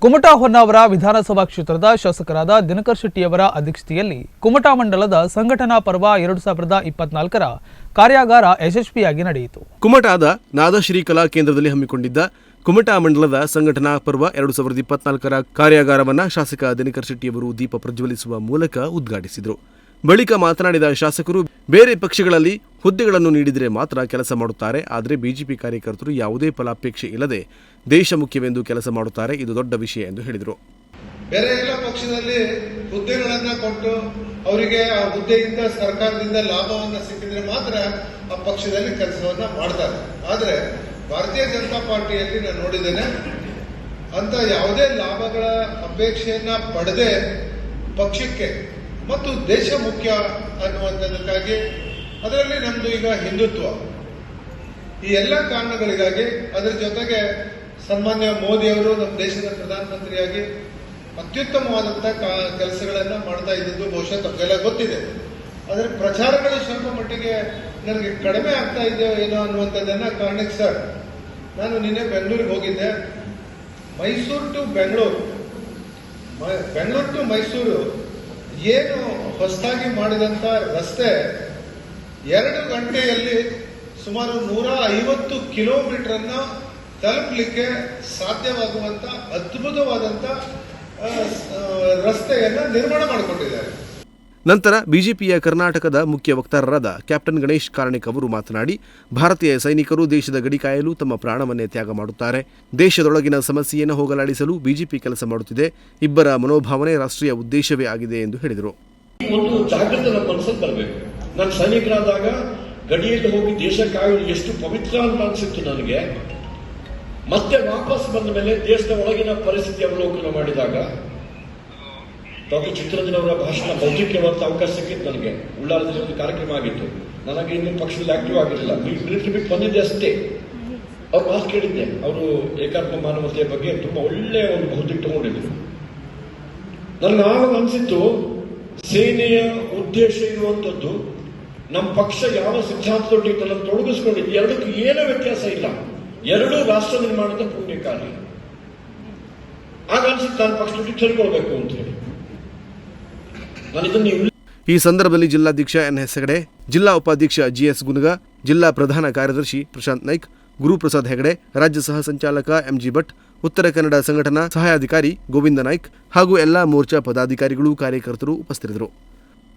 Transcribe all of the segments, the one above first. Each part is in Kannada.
ಕುಮಟಾ ಹೊನ್ನಾವರ ವಿಧಾನಸಭಾ ಕ್ಷೇತ್ರದ ಶಾಸಕರಾದ ದಿನಕರ್ ಶೆಟ್ಟಿಯವರ ಅಧ್ಯಕ್ಷತೆಯಲ್ಲಿ ಕುಮಟಾ ಮಂಡಲದ ಸಂಘಟನಾ ಪರ್ವ 2024ರ ಕಾರ್ಯಾಗಾರ ಯಶಸ್ವಿಯಾಗಿ ನಡೆಯಿತು. ಕುಮಟಾದ ನಾದಶ್ರೀ ಕಲಾ ಕೇಂದ್ರದಲ್ಲಿ ಹಮ್ಮಿಕೊಂಡಿದ್ದ ಕುಮಟಾ ಮಂಡಲದ ಸಂಘಟನಾ ಪರ್ವ 2024ರ ಕಾರ್ಯಾಗಾರವನ್ನು ಶಾಸಕ ದಿನಕರ್ ಶೆಟ್ಟಿಯವರು ದೀಪ ಪ್ರಜ್ವಲಿಸುವ ಮೂಲಕ ಉದ್ಘಾಟಿಸಿದರು. ಬಳಿಕ ಮಾತನಾಡಿದ ಶಾಸಕರು, ಬೇರೆ ಪಕ್ಷಗಳಲ್ಲಿ ಹುದ್ದೆಗಳನ್ನು ನೀಡಿದರೆ ಮಾತ್ರ ಕೆಲಸ ಮಾಡುತ್ತಾರೆ, ಆದರೆ ಬಿಜೆಪಿ ಕಾರ್ಯಕರ್ತರು ಯಾವುದೇ ಫಲಾಪೇಕ್ಷೆ ಇಲ್ಲದೆ ದೇಶ ಮುಖ್ಯವೆಂದು ಕೆಲಸ ಮಾಡುತ್ತಾರೆ. ಇದು ದೊಡ್ಡ ವಿಷಯ ಎಂದು ಹೇಳಿದರು. ಬೇರೆ ಎಲ್ಲ ಪಕ್ಷದಲ್ಲಿ ಹುದ್ದೆಗಳನ್ನ ಕೊಟ್ಟು ಅವರಿಗೆ ಆ ಹುದ್ದೆಯಿಂದ ಸರ್ಕಾರದಿಂದ ಲಾಭವನ್ನ ಸಿಕ್ಕಿದ್ರೆ ಮಾತ್ರ ಆ ಪಕ್ಷದಲ್ಲಿ ಕೆಲಸವನ್ನ ಮಾಡ್ತಾರೆ. ಆದರೆ ಭಾರತೀಯ ಜನತಾ ಪಾರ್ಟಿಯಲ್ಲಿ ನಾನು ನೋಡಿದ್ದೇನೆ, ಅಂತ ಯಾವುದೇ ಲಾಭಗಳ ಅಪೇಕ್ಷೆಯನ್ನ ಪಡೆದೇ ಪಕ್ಷಕ್ಕೆ ಮತ್ತು ದೇಶ ಮುಖ್ಯ ಅನ್ನುವಂಥದ್ದಕ್ಕಾಗಿ, ಅದರಲ್ಲಿ ನಮ್ದು ಈಗ ಹಿಂದುತ್ವ, ಈ ಎಲ್ಲ ಕಾರಣಗಳಿಗಾಗಿ, ಅದರ ಜೊತೆಗೆ ಸನ್ಮಾನ್ಯ ಮೋದಿ ಅವರು ನಮ್ಮ ದೇಶದ ಪ್ರಧಾನಮಂತ್ರಿಯಾಗಿ ಅತ್ಯುತ್ತಮವಾದಂತಹ ಕೆಲಸಗಳನ್ನ ಮಾಡ್ತಾ ಇದ್ದದ್ದು ಬಹುಶಃ ತಮಗೆಲ್ಲ ಗೊತ್ತಿದೆ. ಆದರೆ ಪ್ರಚಾರಗಳು ಸ್ವಲ್ಪ ಮಟ್ಟಿಗೆ ನನಗೆ ಕಡಿಮೆ ಆಗ್ತಾ ಇದೆಯೋ ಏನೋ ಅನ್ನುವಂಥದ್ದನ್ನ ಕಾರಣಕ್ಕೆ ಸರ್, ನಾನು ನಿನ್ನೆ ಬೆಂಗಳೂರಿಗೆ ಹೋಗಿದ್ದೆ. ಮೈಸೂರು ಟು ಬೆಂಗಳೂರು, ಬೆಂಗಳೂರು ಟು ಮೈಸೂರು ಏನು ಹೊಸದಾಗಿ ಮಾಡಿದಂತ ರಸ್ತೆ 2 ಗಂಟೆಯಲ್ಲಿ ಸುಮಾರು 150 ಕಿಲೋಮೀಟರ್ ಅನ್ನ ತಲುಪಲಿಕ್ಕೆ ಸಾಧ್ಯವಾಗುವಂತ ಅದ್ಭುತವಾದಂತ ರಸ್ತೆಯನ್ನ ನಿರ್ಮಾಣ ಮಾಡಿಕೊಂಡಿದ್ದಾರೆ. ನಂತರ ಬಿಜೆಪಿಯ ಕರ್ನಾಟಕದ ಮುಖ್ಯ ವಕ್ತಾರರಾದ ಕ್ಯಾಪ್ಟನ್ ಗಣೇಶ್ ಕಾರ್ಣಿಕ್ ಅವರು ಮಾತನಾಡಿ, ಭಾರತೀಯ ಸೈನಿಕರು ದೇಶದ ಗಡಿ ಕಾಯಲು ತಮ್ಮ ಪ್ರಾಣವನ್ನೇ ತ್ಯಾಗ ಮಾಡುತ್ತಾರೆ. ದೇಶದೊಳಗಿನ ಸಮಸ್ಯೆಯನ್ನು ಹೋಗಲಾಡಿಸಲು ಬಿಜೆಪಿ ಕೆಲಸ ಮಾಡುತ್ತಿದೆ. ಇಬ್ಬರ ಮನೋಭಾವನೆ ರಾಷ್ಟ್ರೀಯ ಉದ್ದೇಶವೇ ಆಗಿದೆ ಎಂದು ಹೇಳಿದರು. ಒಂದು ಜಾಗೃತಿ ನಮ್ಮ ಮನಸ್ಸಲ್ಲಿ ಬರಬೇಕು. ನಾನು ಸೈನಿಕರಾದಾಗ ಗಡಿಯಲ್ಲಿ ಹೋಗಿ ದೇಶ ಕಾಯೋದು ಎಷ್ಟು ಪವಿತ್ರ ಅಂತ ಅನ್ಸಿತ್ತು ನನಗೆ. ಮತ್ತೆ ವಾಪಸ್ ಬಂದ ಮೇಲೆ ದೇಶದ ಒಳಗಿನ ಪರಿಸ್ಥಿತಿ ಅವಲೋಕನ ಮಾಡಿದಾಗ ಡಾಕ್ಟರ್ ಚಿತ್ರರಂಜನ್ ಅವರ ಭಾಷಣ ಭೌತಿಕವಾದ ಅವಕಾಶ ಸಿಕ್ಕಿತ್ತು ನನಗೆ. ಉಳ್ಳಾಲದಲ್ಲಿ ಒಂದು ಕಾರ್ಯಕ್ರಮ ಆಗಿತ್ತು. ನನಗೆ ಇನ್ನೂ ಪಕ್ಷದಲ್ಲಿ ಆಕ್ಟಿವ್ ಆಗಿರಲಿಲ್ಲ, ಮಿಲಿಟರಿ ಬಿಟ್ಟು ಬಂದಿದ್ದೆ ಅಷ್ಟೇ. ಅವ್ರು ಮಾತು ಕೇಳಿದ್ದೆ. ಅವರು ಏಕಾತ್ಮ ಮಾನವತೆಯ ಬಗ್ಗೆ ತುಂಬಾ ಒಳ್ಳೆಯ ಒಂದು ಭೌತಿಕ ತಗೊಂಡಿದ್ರು. ನನಗೆ ಆವಾಗ ಅನಿಸಿತ್ತು, ಸೇನೆಯ ಉದ್ದೇಶ ಇರುವಂತದ್ದು ನಮ್ಮ ಪಕ್ಷ ಯಾವ ಸಿದ್ಧಾಂತದೊಟ್ಟಿಗೆ ತನ್ನ ತೊಡಗಿಸ್ಕೊಂಡಿದ್ದು, ಎರಡಕ್ಕೂ ಏನೂ ವ್ಯತ್ಯಾಸ ಇಲ್ಲ. ಎರಡೂ ರಾಷ್ಟ್ರ ನಿರ್ಮಾಣದ ಪುಣ್ಯ ಕಾರ್ಯ. ಆಗ ಅನ್ಸಿತ್ತು ನಾನು ಪಕ್ಷದೊಟ್ಟಿಗೆ ಸೇರ್ಕೊಳ್ಬೇಕು ಅಂತ ಹೇಳಿ. ಈ ಸಂದರ್ಭದಲ್ಲಿ ಜಿಲ್ಲಾಧ್ಯಕ್ಷ ಎನ್.ಎಸ್. ಹೆಗಡೆ, ಜಿಲ್ಲಾ ಉಪಾಧ್ಯಕ್ಷ ಜಿಎಸ್ ಗುನಗ, ಜಿಲ್ಲಾ ಪ್ರಧಾನ ಕಾರ್ಯದರ್ಶಿ ಪ್ರಶಾಂತ್ ನಾಯ್ಕ್, ಗುರುಪ್ರಸಾದ್ ಹೆಗಡೆ, ರಾಜ್ಯ ಸಹ ಸಂಚಾಲಕ ಎಂಜಿ ಭಟ್, ಉತ್ತರ ಕನ್ನಡ ಸಂಘಟನಾ ಸಹಾಯಾಧಿಕಾರಿ ಗೋವಿಂದ ನಾಯ್ಕ್ ಹಾಗೂ ಎಲ್ಲಾ ಮೋರ್ಚಾ ಪದಾಧಿಕಾರಿಗಳು, ಕಾರ್ಯಕರ್ತರು ಉಪಸ್ಥಿತರಿದ್ದರು.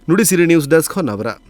Nudisiri news desk Honnavar.